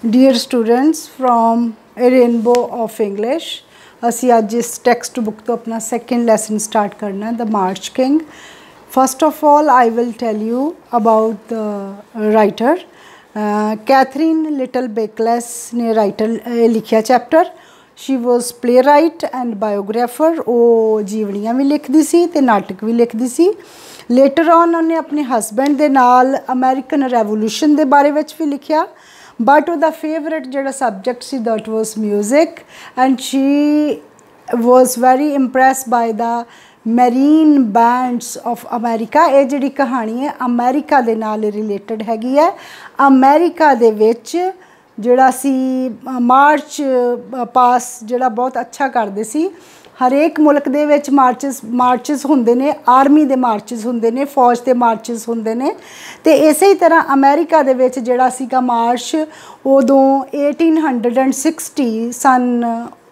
Dear students, from A Rainbow of English, ਅਸੀਂ ਅੱਜ ਇਸ ਟੈਕਸਟ ਬੁੱਕ ਤੋਂ ਆਪਣਾ ਸੈਕੰਡ ਲੈਸਨ ਸਟਾਰਟ ਕਰਨਾ ਹੈ, the March King. First of all I will tell you about the writer. Catherine Little Bakeless ਨੇ writer ਲਿਖਿਆ chapter. She was playwright and biographer. ਉਹ ਜੀਵਨੀਆਂ ਵੀ ਲਿਖਦੀ ਸੀ ਤੇ ਨਾਟਕ ਵੀ ਲਿਖਦੀ ਸੀ। ਲੇਟਰ ਔਨ ਉਹਨੇ ਆਪਣੇ ਹਸਬੈਂਡ ਦੇ ਨਾਲ ਅਮਰੀਕਨ ਰੈਵੋਲੂਸ਼ਨ ਦੇ ਬਾਰੇ ਵਿੱਚ ਵੀ ਲਿਖਿਆ। But the favorite jada subject see that was music, and she was very impressed by the marine bands of America. ਇਹ ਜਿਹੜੀ ਕਹਾਣੀ ਹੈ ਅਮਰੀਕਾ ਦੇ ਨਾਲ ਰਿਲੇਟਡ ਹੈਗੀ ਹੈ। ਅਮਰੀਕਾ ਦੇ ਵਿੱਚ ਜਿਹੜਾ ਸੀ ਮਾਰਚ ਪਾਸ ਜਿਹੜਾ ਬਹੁਤ ਅੱਛਾ ਕਰਦੇ ਸੀ। ਹਰੇਕ ਮੁਲਕ ਦੇ ਵਿੱਚ ਮਾਰਚਸ ਹੁੰਦੇ ਨੇ, ਆਰਮੀ ਦੇ ਮਾਰਚਸ ਹੁੰਦੇ ਨੇ, ਫੌਜ ਦੇ ਮਾਰਚਸ ਹੁੰਦੇ ਨੇ। ਤੇ ਇਸੇ ਹੀ ਤਰ੍ਹਾਂ ਅਮਰੀਕਾ ਦੇ ਵਿੱਚ ਜਿਹੜਾ ਸੀਗਾ ਮਾਰਚ ਉਦੋਂ 1860 ਸਨ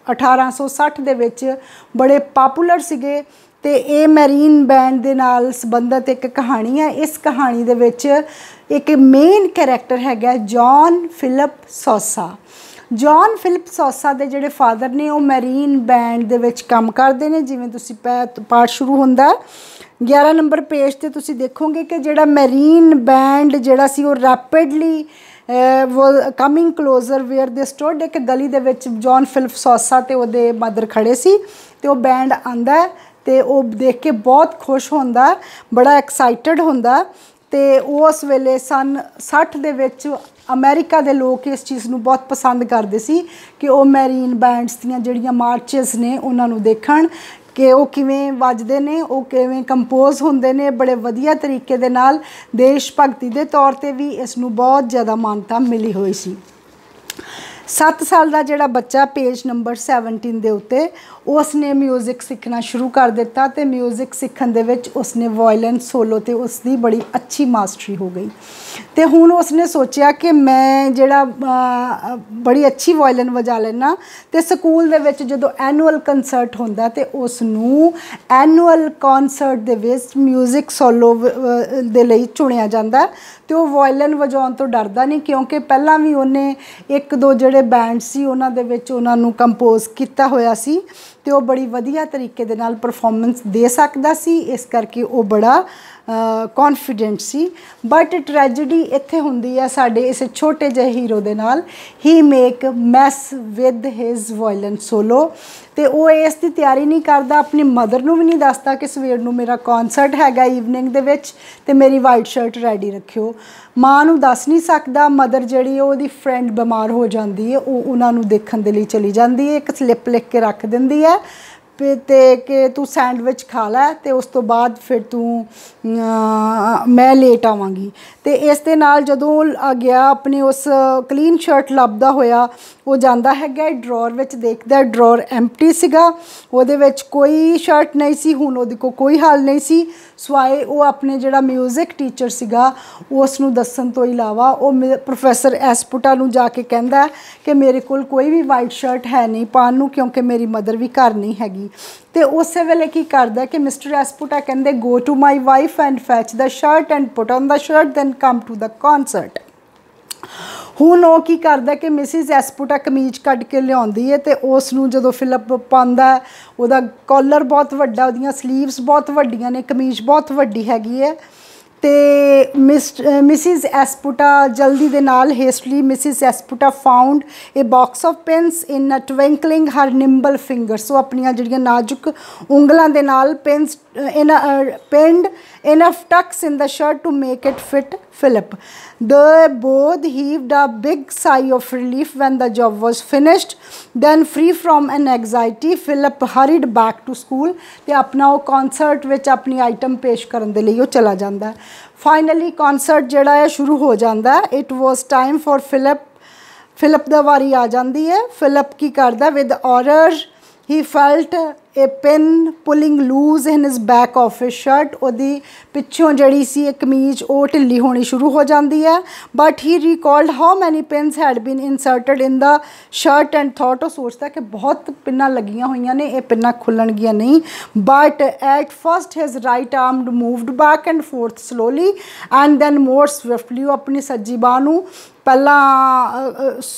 1860 ਦੇ ਵਿੱਚ ਬੜੇ ਪਾਪੂਲਰ ਸੀਗੇ। ਤੇ ਇਹ ਮੈਰੀਨ ਬੈਂਡ ਦੇ ਨਾਲ ਸੰਬੰਧਿਤ ਇੱਕ ਕਹਾਣੀ ਹੈ। ਇਸ ਕਹਾਣੀ ਦੇ ਵਿੱਚ ਇੱਕ ਮੇਨ ਕੈਰੈਕਟਰ ਹੈਗਾ ਜੌਨ ਫਿਲਿਪ ਸੌਸਾ। ਜੌਨ ਫਿਲਿਪ ਸੌਸਾ ਦੇ ਜਿਹੜੇ ਫਾਦਰ ਨੇ ਉਹ ਮੈਰੀਨ ਬੈਂਡ ਦੇ ਵਿੱਚ ਕੰਮ ਕਰਦੇ ਨੇ। ਜਿਵੇਂ ਤੁਸੀਂ ਪਾਠ ਸ਼ੁਰੂ ਹੁੰਦਾ 11 ਨੰਬਰ ਪੇਜ 'ਤੇ ਤੁਸੀਂ ਦੇਖੋਗੇ ਕਿ ਜਿਹੜਾ ਮੈਰੀਨ ਬੈਂਡ ਜਿਹੜਾ ਸੀ ਉਹ ਰੈਪਿਡਲੀ ਕਮਿੰਗ ਕਲੋਜ਼ਰ ਵੇਅਰ ਦੇ ਸਟੋਡ। ਇੱਕ ਗਲੀ ਦੇ ਵਿੱਚ ਜੌਨ ਫਿਲਿਪ ਸੌਸਾ ਅਤੇ ਉਹਦੇ ਮਦਰ ਖੜ੍ਹੇ ਸੀ ਅਤੇ ਉਹ ਬੈਂਡ ਆਉਂਦਾ ਅਤੇ ਉਹ ਦੇਖ ਕੇ ਬਹੁਤ ਖੁਸ਼ ਹੁੰਦਾ, ਬੜਾ ਐਕਸਾਈਟਡ ਹੁੰਦਾ। ਅਤੇ ਉਸ ਵੇਲੇ ਸਨ 60 ਦੇ ਵਿੱਚ ਅਮਰੀਕਾ ਦੇ ਲੋਕ ਇਸ ਚੀਜ਼ ਨੂੰ ਬਹੁਤ ਪਸੰਦ ਕਰਦੇ ਸੀ ਕਿ ਉਹ ਮੈਰੀਨ ਬੈਂਡਸ ਦੀਆਂ ਜਿਹੜੀਆਂ ਮਾਰਚਸ ਨੇ ਉਹਨਾਂ ਨੂੰ ਦੇਖਣ ਕਿ ਉਹ ਕਿਵੇਂ ਵੱਜਦੇ ਨੇ, ਉਹ ਕਿਵੇਂ ਕੰਪੋਜ਼ ਹੁੰਦੇ ਨੇ ਬੜੇ ਵਧੀਆ ਤਰੀਕੇ ਦੇ ਨਾਲ। ਦੇਸ਼ ਭਗਤੀ ਦੇ ਤੌਰ 'ਤੇ ਵੀ ਇਸ ਨੂੰ ਬਹੁਤ ਜ਼ਿਆਦਾ ਮਾਨਤਾ ਮਿਲੀ ਹੋਈ ਸੀ। 7 ਸਾਲ ਦਾ ਜਿਹੜਾ ਬੱਚਾ ਪੇਜ ਨੰਬਰ 17 ਦੇ ਉੱਤੇ ਉਸਨੇ ਮਿਊਜ਼ਿਕ ਸਿੱਖਣਾ ਸ਼ੁਰੂ ਕਰ ਦਿੱਤਾ ਅਤੇ ਮਿਊਜ਼ਿਕ ਸਿੱਖਣ ਦੇ ਵਿੱਚ ਉਸਨੇ ਵਾਇਲਨ ਸੋਲੋ 'ਤੇ ਉਸਦੀ ਬੜੀ ਅੱਛੀ ਮਾਸਟਰੀ ਹੋ ਗਈ। ਅਤੇ ਹੁਣ ਉਸਨੇ ਸੋਚਿਆ ਕਿ ਮੈਂ ਜਿਹੜਾ ਬੜੀ ਅੱਛੀ ਵਾਇਲਨ ਵਜਾ ਲੈਣਾ। ਅਤੇ ਸਕੂਲ ਦੇ ਵਿੱਚ ਜਦੋਂ ਐਨੂਅਲ ਕੰਸਰਟ ਹੁੰਦਾ ਅਤੇ ਉਸ ਨੂੰ ਐਨੂਅਲ ਕੌਂਸਰਟ ਦੇ ਵਿੱਚ ਮਿਊਜ਼ਿਕ ਸੋਲੋ ਦੇ ਲਈ ਚੁਣਿਆ ਜਾਂਦਾ। ਅਤੇ ਉਹ ਵਾਇਲਨ ਵਜਾਉਣ ਤੋਂ ਡਰਦਾ ਨਹੀਂ, ਕਿਉਂਕਿ ਪਹਿਲਾਂ ਵੀ ਉਹਨੇ 1-2 ਜਿਹੜੇ ਬੈਂਡ ਸੀ ਉਹਨਾਂ ਦੇ ਵਿੱਚ ਉਹਨਾਂ ਨੂੰ ਕੰਪੋਜ਼ ਕੀਤਾ ਹੋਇਆ ਸੀ ਅਤੇ ਉਹ ਬੜੀ ਵਧੀਆ ਤਰੀਕੇ ਦੇ ਨਾਲ ਪਰਫੋਰਮੈਂਸ ਦੇ ਸਕਦਾ ਸੀ। ਇਸ ਕਰਕੇ ਉਹ ਬੜਾ ਕੌਨਫੀਡੈਂਟ ਸੀ। ਬਟ ਟਰੈਜਡੀ ਇੱਥੇ ਹੁੰਦੀ ਹੈ ਸਾਡੇ ਇਸ ਛੋਟੇ ਜਿਹੇ ਹੀਰੋ ਦੇ ਨਾਲ। He make mess with his violin solo. ਅਤੇ ਉਹ ਇਸ ਦੀ ਤਿਆਰੀ ਨਹੀਂ ਕਰਦਾ, ਆਪਣੀ ਮਦਰ ਨੂੰ ਵੀ ਨਹੀਂ ਦੱਸਦਾ ਕਿ ਸਵੇਰ ਨੂੰ ਮੇਰਾ ਕੌਨਸਰਟ ਹੈਗਾ ਈਵਨਿੰਗ ਦੇ ਵਿੱਚ ਅਤੇ ਮੇਰੀ ਵਾਈਟ ਸ਼ਰਟ ਰੈਡੀ ਰੱਖਿਓ। ਮਾਂ ਨੂੰ ਦੱਸ ਨਹੀਂ ਸਕਦਾ। ਮਦਰ ਜਿਹੜੀ ਉਹਦੀ ਫਰੈਂਡ ਬਿਮਾਰ ਹੋ ਜਾਂਦੀ ਹੈ, ਉਹ ਉਹਨਾਂ ਨੂੰ ਦੇਖਣ ਦੇ ਲਈ ਚਲੀ ਜਾਂਦੀ ਹੈ। ਇੱਕ ਸਲਿੱਪ ਲਿਖ ਕੇ ਰੱਖ ਦਿੰਦੀ ਹੈ ਅਤੇ ਕਿ ਤੂੰ ਸੈਂਡਵਿਚ ਖਾ ਲੈ ਅਤੇ ਉਸ ਤੋਂ ਬਾਅਦ ਫਿਰ ਤੂੰ ਮੈਂ ਲੇਟ ਆਵਾਂਗੀ। ਅਤੇ ਇਸ ਦੇ ਨਾਲ ਜਦੋਂ ਗਿਆ ਆਪਣੀ ਉਸ ਕਲੀਨ ਸ਼ਰਟ ਲੱਭਦਾ ਹੋਇਆ ਉਹ ਜਾਂਦਾ ਹੈਗਾ ਡਰਾਅਰ ਵਿੱਚ, ਦੇਖਦਾ ਡਰਾਅਰ ਐਮਪਟੀ ਸੀਗਾ, ਉਹਦੇ ਵਿੱਚ ਕੋਈ ਸ਼ਰਟ ਨਹੀਂ ਸੀ। ਹੁਣ ਉਹਦੇ ਕੋਲ ਕੋਈ ਹੱਲ ਨਹੀਂ ਸੀ ਸਿਵਾਏ ਉਹ ਆਪਣੇ ਜਿਹੜਾ ਮਿਊਜ਼ਿਕ ਟੀਚਰ ਸੀਗਾ ਉਸ ਨੂੰ ਦੱਸਣ ਤੋਂ ਇਲਾਵਾ ਉਹ ਪ੍ਰੋਫੈਸਰ ਐਸਪੁਟਾ ਨੂੰ ਜਾ ਕੇ ਕਹਿੰਦਾ ਕਿ ਮੇਰੇ ਕੋਲ ਕੋਈ ਵੀ ਵਾਈਟ ਸ਼ਰਟ ਹੈ ਨਹੀਂ ਪਾਉਣ ਨੂੰ, ਕਿਉਂਕਿ ਮੇਰੀ ਮਦਰ ਵੀ ਘਰ ਨਹੀਂ ਹੈਗੀ। ਅਤੇ ਉਸੇ ਵੇਲੇ ਕੀ ਕਰਦਾ ਕਿ ਮਿਸਟਰ ਐਸਪੁਟਾ ਕਹਿੰਦੇ go to my wife and fetch the shirt and put on the shirt then come to the concert. ਹੁਣ ਉਹ ਕੀ ਕਰਦਾ ਕਿ ਮਿਸਿਸ ਐਸਪੁਟਾ ਕਮੀਜ਼ ਕੱਢ ਕੇ ਲਿਆਉਂਦੀ ਹੈ ਅਤੇ ਉਸ ਨੂੰ ਜਦੋਂ ਫਿਲਿਪ ਪਾਉਂਦਾ ਉਹਦਾ ਕਾਲਰ ਬਹੁਤ ਵੱਡਾ, ਉਹਦੀਆਂ ਸਲੀਵਸ ਬਹੁਤ ਵੱਡੀਆਂ ਨੇ, ਕਮੀਜ਼ ਬਹੁਤ ਵੱਡੀ ਹੈਗੀ ਹੈ। ਅਤੇ ਮਿਸਿਸ ਐਸਪੁਟਾ ਜਲਦੀ ਦੇ ਨਾਲ hastily Mrs Esputa found a box of pins in a twinkling her nimble fingers. ਉਹ ਆਪਣੀਆਂ ਜਿਹੜੀਆਂ ਨਾਜ਼ੁਕ ਉਂਗਲਾਂ ਦੇ ਨਾਲ pins pinned enough tucks in the shirt to make it fit Philip. They both heaved a big sigh of relief when the job was finished. Then, free from an anxiety, Philip hurried back to school ਤੇ ਆਪਣਾ ਉਹ ਕੌਨਸਰਟ ਵਿੱਚ ਆਪਣੀ item ਪੇਸ਼ ਕਰਨ ਦੇ ਲਈ ਉਹ ਚਲਾ ਜਾਂਦਾ। ਫਾਈਨਲੀ ਕੌਨਸਰਟ ਜਿਹੜਾ ਹੈ ਸ਼ੁਰੂ ਹੋ ਜਾਂਦਾ। It was time for Philip ਦਾ ਵਾਰੀ ਆ ਜਾਂਦੀ ਹੈ। ਫਿਲਿਪ ਕੀ ਕਰਦਾ with horror he felt a pin pulling loose in his back of his shirt, ਉਹਦੀ ਪਿੱਛੋਂ ਜਿਹੜੀ ਸੀ ਇਹ ਕਮੀਜ਼ ਉਹ ਢਿੱਲੀ ਹੋਣੀ ਸ਼ੁਰੂ ਹੋ ਜਾਂਦੀ ਹੈ। but he recalled how many pins had been inserted in the shirt and thought, ਉਹ ਸੋਚਦਾ ਕਿ ਬਹੁਤ ਪਿੰਨਾਂ ਲੱਗੀਆਂ ਹੋਈਆਂ ਨੇ, ਇਹ ਪਿੰਨਾਂ ਖੁੱਲਣਗੀਆਂ ਨਹੀਂ। but at first his right arm moved back and forth slowly and then more swiftly, ਉਹ ਆਪਣੀ ਸੱਜੀ ਬਾਂਹ ਨੂੰ ਪਹਿਲਾਂ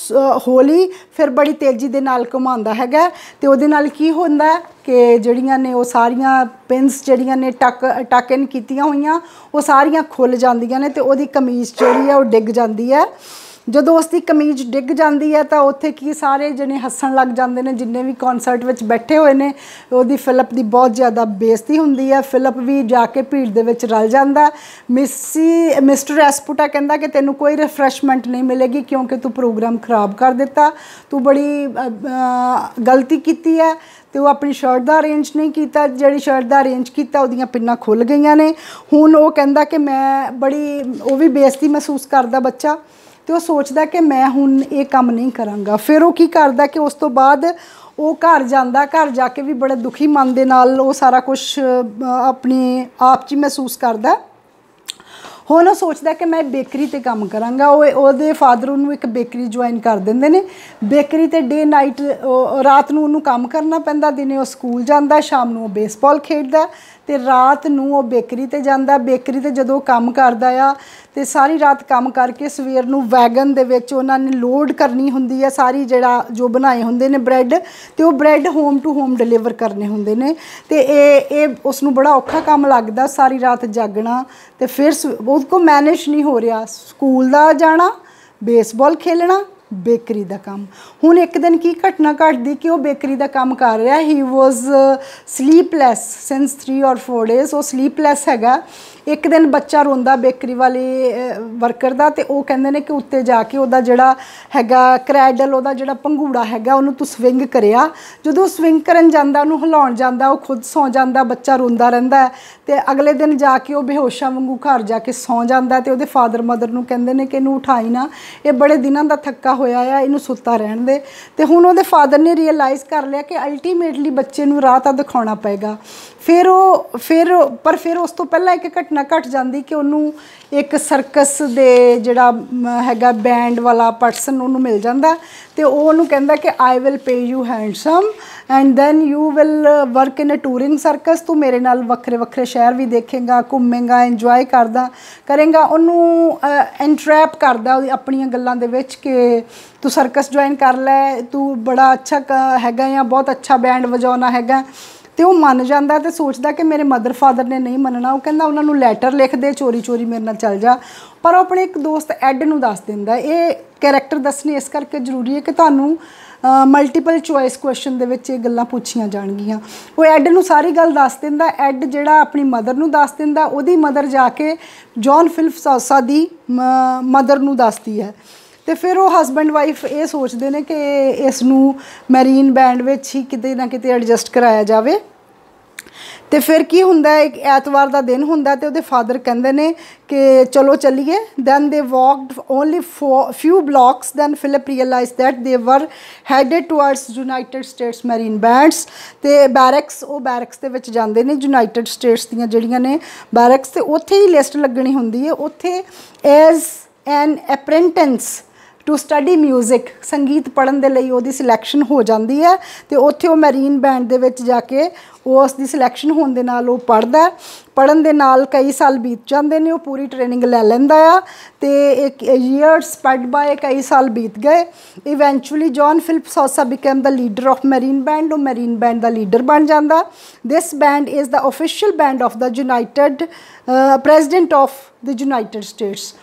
ਹੌਲੀ ਫਿਰ ਬੜੀ ਤੇਜ਼ੀ ਦੇ ਨਾਲ ਘੁਮਾਉਂਦਾ ਹੈਗਾ ਤੇ ਉਹਦੇ ਨਾਲ ਕੀ ਹੁੰਦਾ ਕਿ ਜਿਹੜੀਆਂ ਨੇ ਉਹ ਸਾਰੀਆਂ ਪਿੰਸ ਜਿਹੜੀਆਂ ਨੇ ਟਕ ਇਨ ਕੀਤੀਆਂ ਹੋਈਆਂ ਉਹ ਸਾਰੀਆਂ ਖੁੱਲ੍ਹ ਜਾਂਦੀਆਂ ਨੇ ਤੇ ਉਹਦੀ ਕਮੀਜ਼ ਜਿਹੜੀ ਹੈ ਉਹ ਡਿੱਗ ਜਾਂਦੀ ਹੈ। ਜਦੋਂ ਉਸ ਦੀ ਕਮੀਜ਼ ਡਿੱਗ ਜਾਂਦੀ ਹੈ ਤਾਂ ਉੱਥੇ ਕੀ ਸਾਰੇ ਜਣੇ ਹੱਸਣ ਲੱਗ ਜਾਂਦੇ ਨੇ, ਜਿੰਨੇ ਵੀ ਕਨਸਰਟ ਵਿੱਚ ਬੈਠੇ ਹੋਏ ਨੇ। ਉਹਦੀ ਫਿਲਿਪ ਦੀ ਬਹੁਤ ਜ਼ਿਆਦਾ ਬੇਇੱਜ਼ਤੀ ਹੁੰਦੀ ਹੈ। ਫਿਲਿਪ ਵੀ ਜਾ ਕੇ ਭੀੜ ਦੇ ਵਿੱਚ ਰਲ ਜਾਂਦਾ। ਮਿਸਟਰ ਰੈਸਪੂਟਾ ਕਹਿੰਦਾ ਕਿ ਤੈਨੂੰ ਕੋਈ ਰਿਫਰੈਸ਼ਮੈਂਟ ਨਹੀਂ ਮਿਲੇਗੀ ਕਿਉਂਕਿ ਤੂੰ ਪ੍ਰੋਗਰਾਮ ਖਰਾਬ ਕਰ ਦਿੱਤਾ, ਤੂੰ ਬੜੀ ਗਲਤੀ ਕੀਤੀ ਹੈ ਤੇ ਉਹ ਆਪਣੀ ਸ਼ਰਟ ਦਾ ਅਰੇਂਜ ਨਹੀਂ ਕੀਤਾ, ਜਿਹੜੀ ਸ਼ਰਟ ਦਾ ਅਰੇਂਜ ਕੀਤਾ ਉਹਦੀਆਂ ਪਿੰਨਾਂ ਖੁੱਲ੍ਹ ਗਈਆਂ ਨੇ। ਹੁਣ ਉਹ ਕਹਿੰਦਾ ਕਿ ਮੈਂ ਬੜੀ, ਉਹ ਵੀ ਬੇਇੱਜ਼ਤੀ ਮਹਿਸੂਸ ਕਰਦਾ ਬੱਚਾ ਤੇ ਉਹ ਸੋਚਦਾ ਕਿ ਮੈਂ ਹੁਣ ਇਹ ਕੰਮ ਨਹੀਂ ਕਰਾਂਗਾ। ਫਿਰ ਉਹ ਕੀ ਕਰਦਾ ਕਿ ਉਸ ਤੋਂ ਬਾਅਦ ਉਹ ਘਰ ਜਾਂਦਾ, ਘਰ ਜਾ ਕੇ ਵੀ ਬੜੇ ਦੁਖੀ ਮਨ ਦੇ ਨਾਲ ਉਹ ਸਾਰਾ ਕੁਛ ਆਪਣੇ ਆਪ 'ਚ ਹੀ ਮਹਿਸੂਸ ਕਰਦਾ। ਹੁਣ ਉਹ ਸੋਚਦਾ ਕਿ ਮੈਂ ਬੇਕਰੀ 'ਤੇ ਕੰਮ ਕਰਾਂਗਾ। ਉਹਦੇ ਫਾਦਰ ਉਹਨੂੰ ਇੱਕ ਬੇਕਰੀ ਜੁਆਇਨ ਕਰ ਦਿੰਦੇ ਨੇ। ਬੇਕਰੀ 'ਤੇ ਡੇ ਨਾਈਟ ਰਾਤ ਨੂੰ ਉਹਨੂੰ ਕੰਮ ਕਰਨਾ ਪੈਂਦਾ, ਦਿਨੇ ਉਹ ਸਕੂਲ ਜਾਂਦਾ, ਸ਼ਾਮ ਨੂੰ ਉਹ ਬੇਸਬਾਲ ਖੇਡਦਾ ਤੇ ਰਾਤ ਨੂੰ ਉਹ ਬੇਕਰੀ 'ਤੇ ਜਾਂਦਾ। ਬੇਕਰੀ 'ਤੇ ਜਦੋਂ ਕੰਮ ਕਰਦਾ ਆ ਤੇ ਸਾਰੀ ਰਾਤ ਕੰਮ ਕਰਕੇ ਸਵੇਰ ਨੂੰ ਵੈਗਨ ਦੇ ਵਿੱਚ ਉਹਨਾਂ ਨੇ ਲੋਡ ਕਰਨੀ ਹੁੰਦੀ ਹੈ ਸਾਰੀ ਜਿਹੜਾ ਜੋ ਬਣਾਏ ਹੁੰਦੇ ਨੇ ਬ੍ਰੈਡ, ਤੇ ਉਹ bread home to home deliver ਕਰਨੇ ਹੁੰਦੇ ਨੇ ਤੇ ਇਹ ਉਸ ਨੂੰ ਬੜਾ ਔਖਾ ਕੰਮ ਲੱਗਦਾ, ਸਾਰੀ ਰਾਤ ਜਾਗਣਾ ਤੇ ਫਿਰ ਉਹਦੇ ਕੋਲ ਮੈਨੇਜ ਨਹੀਂ ਹੋ ਰਿਹਾ, ਸਕੂਲ ਦਾ ਜਾਣਾ, ਬੇਸਬਾਲ ਖੇਲਣਾ, ਬੇਕਰੀ ਦਾ ਕੰਮ। ਹੁਣ ਇੱਕ ਦਿਨ ਕੀ ਘਟਨਾ ਘਟਦੀ ਕਿ ਉਹ ਬੇਕਰੀ ਦਾ ਕੰਮ ਕਰ ਰਿਹਾ। ਹੀ ਵਾਜ਼ ਸਲੀਪਲੈਸ ਸਿੰਸ 3 or 4 days, ਉਹ ਸਲੀਪਲੈਸ ਹੈਗਾ। ਇੱਕ ਦਿਨ ਬੱਚਾ ਰੋਂਦਾ ਬੇਕਰੀ ਵਾਲੇ ਵਰਕਰ ਦਾ ਤੇ ਉਹ ਕਹਿੰਦੇ ਨੇ ਕਿ ਉੱਤੇ ਜਾ ਕੇ ਉਹਦਾ ਜਿਹੜਾ ਹੈਗਾ ਕਰੈਡਲ, ਉਹਦਾ ਜਿਹੜਾ ਭੰਗੂੜਾ ਹੈਗਾ ਉਹਨੂੰ ਤੂੰ ਸਵਿੰਗ ਕਰਿਆ। ਜਦੋਂ ਸਵਿੰਗ ਕਰਨ ਜਾਂਦਾ, ਉਹਨੂੰ ਹਿਲਾਉਣ ਜਾਂਦਾ, ਉਹ ਖੁਦ ਸੌਂ ਜਾਂਦਾ, ਬੱਚਾ ਰੋਂਦਾ ਰਹਿੰਦਾ ਤੇ ਅਗਲੇ ਦਿਨ ਜਾ ਕੇ ਉਹ ਬੇਹੋਸ਼ਾਂ ਵਾਂਗੂ ਘਰ ਜਾ ਕੇ ਸੌਂ ਜਾਂਦਾ ਤੇ ਉਹਦੇ ਫਾਦਰ ਮਦਰ ਨੂੰ ਕਹਿੰਦੇ ਨੇ ਕਿ ਇਹਨੂੰ ਉਠਾਈ ਨਾ, ਇਹ ਬੜੇ ਦਿਨਾਂ ਦਾ ਥੱਕਾ ਹੋਇਆ ਆ, ਇਹਨੂੰ ਸੁੱਤਾ ਰਹਿਣ ਦੇ। ਤੇ ਹੁਣ ਉਹਦੇ ਫਾਦਰ ਨੇ ਰੀਅਲਾਈਜ਼ ਕਰ ਲਿਆ ਕਿ ਅਲਟੀਮੇਟਲੀ ਬੱਚੇ ਨੂੰ ਰਾਹ ਤਾਂ ਦਿਖਾਉਣਾ ਪਏਗਾ। ਫਿਰ ਉਸ ਤੋਂ ਪਹਿਲਾਂ ਇੱਕ ਘਟਨਾ ਘਟ ਜਾਂਦੀ ਕਿ ਉਹਨੂੰ ਇੱਕ ਸਰਕਸ ਦੇ ਜਿਹੜਾ ਹੈਗਾ ਬੈਂਡ ਵਾਲਾ ਪਰਸਨ ਉਹਨੂੰ ਮਿਲ ਜਾਂਦਾ ਤੇ ਉਹ ਉਹਨੂੰ ਕਹਿੰਦਾ ਕਿ I will pay you handsome and then you will work in a touring circus, ਤੂੰ ਮੇਰੇ ਨਾਲ ਵੱਖਰੇ ਵੱਖਰੇ ਸ਼ਹਿਰ ਵੀ ਦੇਖੇਗਾ, ਘੁੰਮੇਗਾ, ਇੰਜੋਏ ਕਰੇਗਾ। ਉਹਨੂੰ ਐਂਟਰੈਪ ਕਰਦਾ ਆਪਣੀਆਂ ਗੱਲਾਂ ਦੇ ਵਿੱਚ ਕਿ ਤੂੰ ਸਰਕਸ ਜੁਆਇਨ ਕਰ ਲੈ, ਤੂੰ ਬੜਾ ਅੱਛਾ ਹੈਗਾ ਜਾਂ ਬਹੁਤ ਅੱਛਾ ਬੈਂਡ ਵਜਾਉਣਾ ਹੈਗਾ। ਤੇ ਉਹ ਮੰਨ ਜਾਂਦਾ ਤੇ ਸੋਚਦਾ ਕਿ ਮੇਰੇ ਮਦਰ ਫਾਦਰ ਨੇ ਨਹੀਂ ਮੰਨਣਾ। ਉਹ ਕਹਿੰਦਾ ਉਹਨਾਂ ਨੂੰ ਲੈਟਰ ਲਿਖ ਦੇ, ਚੋਰੀ ਚੋਰੀ ਮੇਰੇ ਨਾਲ ਚੱਲ ਜਾ। ਪਰ ਉਹ ਆਪਣੇ ਇੱਕ ਦੋਸਤ ਐਡ ਨੂੰ ਦੱਸ ਦਿੰਦਾ। ਇਹ ਕੈਰੈਕਟਰ ਦੱਸਣੇ ਇਸ ਕਰਕੇ ਜ਼ਰੂਰੀ ਹੈ ਕਿ ਤੁਹਾਨੂੰ ਮਲਟੀਪਲ ਚੋਇਸ ਕੁਐਸਚਨ ਦੇ ਵਿੱਚ ਇਹ ਗੱਲਾਂ ਪੁੱਛੀਆਂ ਜਾਣਗੀਆਂ। ਉਹ ਐਡ ਨੂੰ ਸਾਰੀ ਗੱਲ ਦੱਸ ਦਿੰਦਾ। ਐਡ ਜਿਹੜਾ ਆਪਣੀ ਮਦਰ ਨੂੰ ਦੱਸ ਦਿੰਦਾ, ਉਹਦੀ ਮਦਰ ਜਾ ਕੇ ਜੌਨ ਫਿਲਿਪ ਸੌਸਾ ਦੀ ਮਦਰ ਨੂੰ ਦੱਸਦੀ ਹੈ ਤੇ ਫਿਰ ਉਹ ਹਸਬੈਂਡ ਵਾਈਫ ਇਹ ਸੋਚਦੇ ਨੇ ਕਿ ਇਸ ਨੂੰ ਮੈਰੀਨ ਬੈਂਡ ਵਿੱਚ ਹੀ ਕਿਤੇ ਨਾ ਕਿਤੇ ਐਡਜਸਟ ਕਰਾਇਆ ਜਾਵੇ। ਤੇ ਫਿਰ ਕੀ ਹੁੰਦਾ, ਇੱਕ ਐਤਵਾਰ ਦਾ ਦਿਨ ਹੁੰਦਾ ਤੇ ਉਹਦੇ ਫਾਦਰ ਕਹਿੰਦੇ ਨੇ ਕਿ ਚਲੋ ਚੱਲੀਏ। Then they walked only few blocks, then Philip realize that they were headed towards United States Marine bands ਤੇ ਬੈਰਕਸ। ਉਹ ਬੈਰਕਸ ਦੇ ਵਿੱਚ ਜਾਂਦੇ ਨੇ, ਯੂਨਾਈਟਿਡ ਸਟੇਟਸ ਦੀਆਂ ਜਿਹੜੀਆਂ ਨੇ ਬੈਰਕਸ, ਤੇ ਉੱਥੇ ਹੀ ਲਿਸਟ ਲੱਗਣੀ ਹੁੰਦੀ ਹੈ। ਉੱਥੇ as an apprentice to study music, ਸੰਗੀਤ ਪੜ੍ਹਨ ਦੇ ਲਈ ਉਹਦੀ ਸਿਲੈਕਸ਼ਨ ਹੋ ਜਾਂਦੀ ਹੈ ਤੇ ਉੱਥੇ ਉਹ ਮੈਰੀਨ ਬੈਂਡ ਦੇ ਵਿੱਚ ਜਾ ਕੇ ਉਸ ਦੀ ਸਿਲੈਕਸ਼ਨ ਹੋਣ ਦੇ ਨਾਲ ਉਹ ਪੜ੍ਹਨ ਦੇ ਨਾਲ ਕਈ ਸਾਲ ਬੀਤ ਜਾਂਦੇ ਨੇ। ਉਹ ਪੂਰੀ ਟ੍ਰੇਨਿੰਗ ਲੈ ਲੈਂਦਾ ਆ ਤੇ ਇੱਕ ਈਅਰਸ ਸਪੈਡ ਬਾਏ, ਕਈ ਸਾਲ ਬੀਤ ਗਏ। Eventually John Philip Sousa become the leader of Marine band, ਉਹ ਮੈਰੀਨ ਬੈਂਡ ਦਾ ਲੀਡਰ ਬਣ ਜਾਂਦਾ। This band is the official band of the United President of the United States.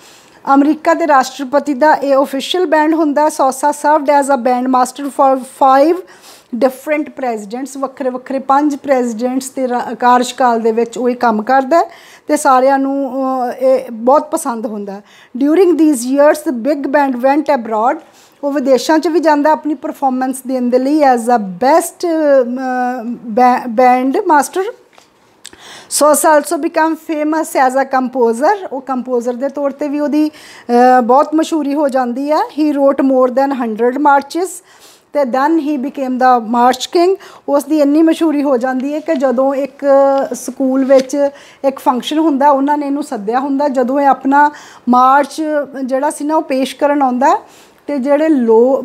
America ਦੇ ਰਾਸ਼ਟਰਪਤੀ ਦਾ ਇਹ ਓਫੀਸ਼ੀਅਲ ਬੈਂਡ ਹੁੰਦਾ। Sousa served as a band master for 5 different presidents, ਵੱਖਰੇ ਵੱਖਰੇ 5 ਪ੍ਰੈਜ਼ੀਡੈਂਟਸ ਦੇ ਕਾਰਜਕਾਲ ਦੇ ਵਿੱਚ ਉਹ ਇਹ ਕੰਮ ਕਰਦਾ ਤੇ ਸਾਰਿਆਂ ਨੂੰ ਇਹ ਬਹੁਤ ਪਸੰਦ ਹੁੰਦਾ। During these years the big band ਵੈਂਟ abroad, ਉਹ ਵਿਦੇਸ਼ਾਂ 'ਚ ਵੀ ਜਾਂਦਾ ਆਪਣੀ ਪਰਫੋਰਮੈਂਸ ਦੇਣ ਦੇ ਲਈ as a best band master. Sousa also become famous as a composer, ਉਹ ਕੰਪੋਜ਼ਰ ਦੇ ਤੌਰ 'ਤੇ ਵੀ ਉਹਦੀ ਬਹੁਤ ਮਸ਼ਹੂਰੀ ਹੋ ਜਾਂਦੀ ਹੈ। ਹੀ ਰੋਟ ਮੋਰ ਦੈਨ 100 ਮਾਰਚਿਸ ਤੇ then he became the March King. ਉਸ ਦੀ ਇੰਨੀ ਮਸ਼ਹੂਰੀ ਹੋ ਜਾਂਦੀ ਹੈ ਕਿ ਜਦੋਂ ਇੱਕ ਸਕੂਲ ਵਿੱਚ ਇੱਕ ਫੰਕਸ਼ਨ ਹੁੰਦਾ ਉਹਨਾਂ ਨੇ ਇਹਨੂੰ ਸੱਦਿਆ ਹੁੰਦਾ, ਜਦੋਂ ਇਹ ਆਪਣਾ ਮਾਰਚ ਜਿਹੜਾ ਸੀ ਨਾ ਉਹ ਪੇਸ਼ ਕਰਨ ਆਉਂਦਾ ਤੇ ਜਿਹੜੇ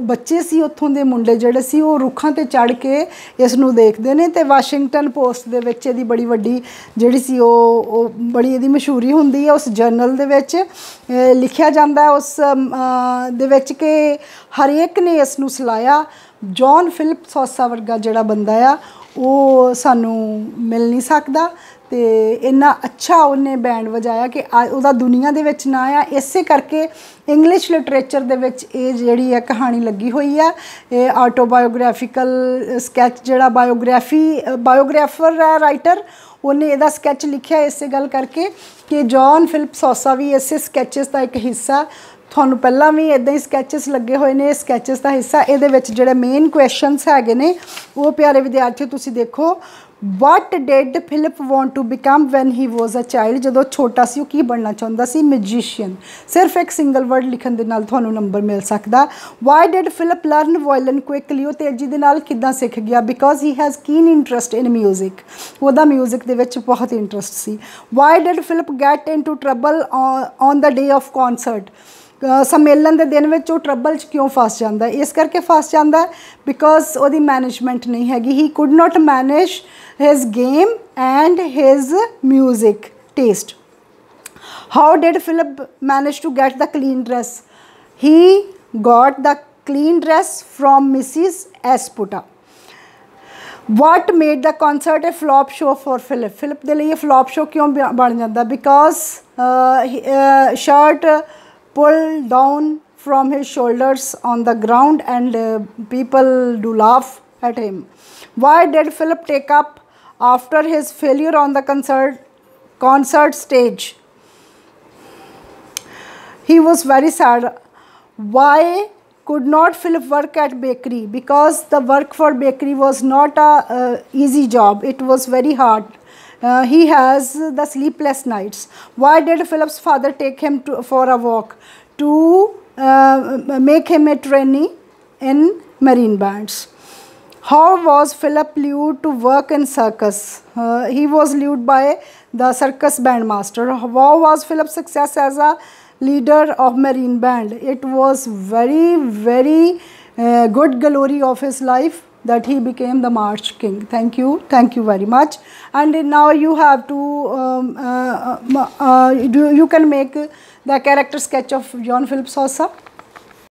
ਬੱਚੇ ਸੀ ਉੱਥੋਂ ਦੇ ਮੁੰਡੇ ਜਿਹੜੇ ਸੀ ਉਹ ਰੁੱਖਾਂ ਤੇ ਚੜ੍ਹ ਕੇ ਇਸ ਨੂੰ ਦੇਖਦੇ ਨੇ ਤੇ ਵਾਸ਼ਿੰਗਟਨ ਪੋਸਟ ਦੇ ਵਿੱਚ ਇਹਦੀ ਬੜੀ ਵੱਡੀ ਜਿਹੜੀ ਸੀ ਉਹ ਬੜੀ ਇਹਦੀ ਮਸ਼ਹੂਰੀ ਹੁੰਦੀ ਹੈ। ਉਸ ਜਰਨਲ ਦੇ ਵਿੱਚ ਲਿਖਿਆ ਜਾਂਦਾ ਉਸ ਦੇ ਵਿੱਚ ਕਿ ਹਰੇਕ ਨੇ ਇਸ ਨੂੰ ਸਲਾਹਿਆ, ਜੌਨ ਫਿਲਿਪ ਸੌਸਾ ਵਰਗਾ ਜਿਹੜਾ ਬੰਦਾ ਆ ਉਹ ਸਾਨੂੰ ਮਿਲ ਨਹੀਂ ਸਕਦਾ ਤੇ ਇੰਨਾ ਅੱਛਾ ਉਹਨੇ ਬੈਂਡ ਵਜਾਇਆ ਕਿ ਉਹਦਾ ਦੁਨੀਆ ਦੇ ਵਿੱਚ ਨਾਂ ਆ। ਇਸੇ ਕਰਕੇ ਇੰਗਲਿਸ਼ ਲਿਟਰੇਚਰ ਦੇ ਵਿੱਚ ਇਹ ਜਿਹੜੀ ਹੈ ਕਹਾਣੀ ਲੱਗੀ ਹੋਈ ਹੈ। ਇਹ ਆਟੋਬਾਇਓਗ੍ਰਾਫੀਕਲ ਸਕੈਚ ਜਿਹੜਾ ਬਾਇਓਗ੍ਰਾਫਰ ਹੈ ਰਾਈਟਰ, ਉਹਨੇ ਇਹਦਾ ਸਕੈਚ ਲਿਖਿਆ ਇਸੇ ਗੱਲ ਕਰਕੇ ਕਿ ਜੌਨ ਫਿਲਿਪ ਸੌਸਾ ਵੀ ਇਸੇ ਸਕੈਚਸ ਦਾ ਇੱਕ ਹਿੱਸਾ। ਤੁਹਾਨੂੰ ਪਹਿਲਾਂ ਵੀ ਇੱਦਾਂ ਹੀ ਸਕੈਚਸ ਲੱਗੇ ਹੋਏ ਨੇ, ਸਕੈਚਸ ਦਾ ਹਿੱਸਾ। ਇਹਦੇ ਵਿੱਚ ਜਿਹੜੇ ਮੇਨ ਕੁਐਸਚਨਸ ਹੈਗੇ ਨੇ ਉਹ ਪਿਆਰੇ ਵਿਦਿਆਰਥੀਓ ਤੁਸੀਂ ਦੇਖੋ। What did Philip want to become when he was a child? ਜਦੋਂ ਛੋਟਾ ਸੀ ਉਹ ਕੀ ਬਣਨਾ ਚਾਹੁੰਦਾ ਸੀ? ਮੈਜੀਸ਼ੀਅਨ। ਸਿਰਫ ਇੱਕ ਸਿੰਗਲ ਵਰਡ ਲਿਖਣ ਦੇ ਨਾਲ ਤੁਹਾਨੂੰ ਨੰਬਰ ਮਿਲ ਸਕਦਾ। Why did Philip learn violin quickly? ਉਹ ਤੇਜ਼ੀ ਦੇ ਨਾਲ ਕਿੱਦਾਂ ਸਿੱਖ ਗਿਆ? Because he has keen interest in music. ਉਹਦਾ ਮਿਊਜ਼ਿਕ ਦੇ ਵਿੱਚ ਬਹੁਤ interest C. Why did Philip get into trouble on the day of concert? ਸੰਮੇਲਨ ਦੇ ਦਿਨ ਵਿੱਚ ਉਹ ਟਰਬਲ 'ਚ ਕਿਉਂ ਫਸ ਜਾਂਦਾ? ਇਸ ਕਰਕੇ ਫਸ ਜਾਂਦਾ ਬਿਕੋਜ਼ ਉਹਦੀ ਮੈਨੇਜਮੈਂਟ ਨਹੀਂ ਹੈਗੀ। He could not manage his game and his music taste. How did Philip manage to get the clean dress? He got the clean dress from Mrs Esputa. What made the concert a flop show for Philip? Philip ਦੇ ਲਈ ਇਹ flop show ਕਿਉਂ ਬਣ ਜਾਂਦਾ? Because shirt pulled down from his shoulders on the ground and people do laugh at him. Why did Philip take up after his failure on the concert stage? He was very sad. Why could not Philip work at bakery? Because the work for bakery was not a easy job. It was very hard. He has the sleepless nights. Why did Philip's father take him for a walk? To make him a trainee in marine bands. How was Philip lured to work in circus? He was lured by the circus bandmaster. How was Philip's success as a leader of marine band? It was very good glory of his life that he became the March King. Thank you very much. And now you have to you can make the character sketch of John Philip Sousa.